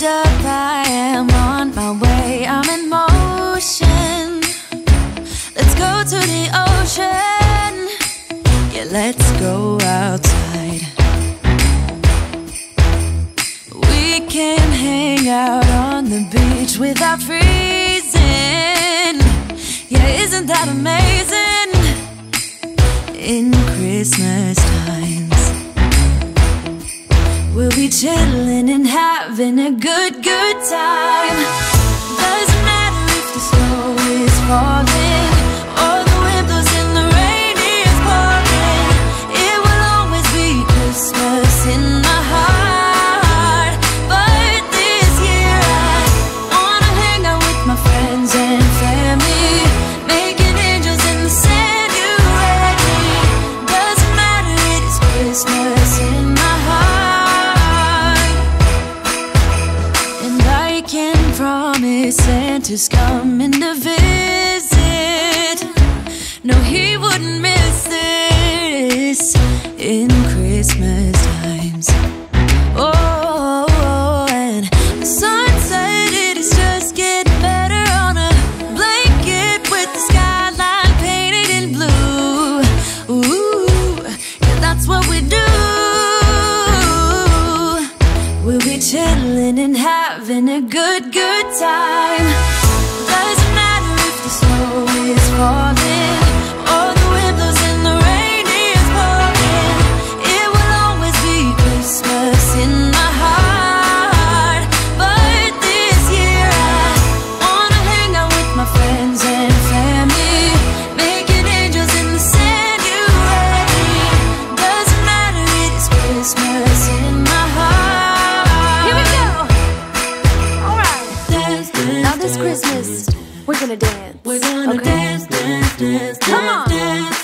hold up, I am on my way, I'm in motion. Let's go to the ocean, yeah, let's go outside. We can hang out on the beach without freezing, yeah, isn't that amazing? In Christmas times, we'll be chilling and having a good time. Doesn't matter if the snow is falling or the wind blows and the rain is pouring. It will always be Christmas in my heart. But this year I wanna hang out with my friends and family, making angels in the sand, you and me. Doesn't matter, it is Christmas in my heart. And I can promise Santa's coming to visit. No, he wouldn't miss this in Christmas times. Oh, and the sun said it is just getting better on a blanket with the skyline painted in blue. Ooh, yeah, that's what we do. We'll be chilling and having a good time. Doesn't matter if the snow is falling or the wind blows and the rain is pouring. It will always be Christmas in my heart. But this year I wanna hang out with my friends and family, making angels in the sand, you and me. Doesn't matter, it is Christmas in my heart. Here we go. All right. Dance, dance, Now this Christmas, we're gonna dance. we're gonna Okay. dance, dance, dance, Come on. dance.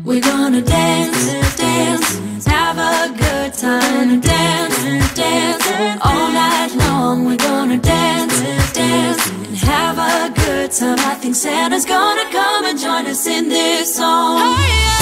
We're gonna dance, dance, have a good time. Dance, dance, all night long. We're gonna dance, dance, and have a good time. I think Santa's gonna come and join us in this song. Oh, yeah.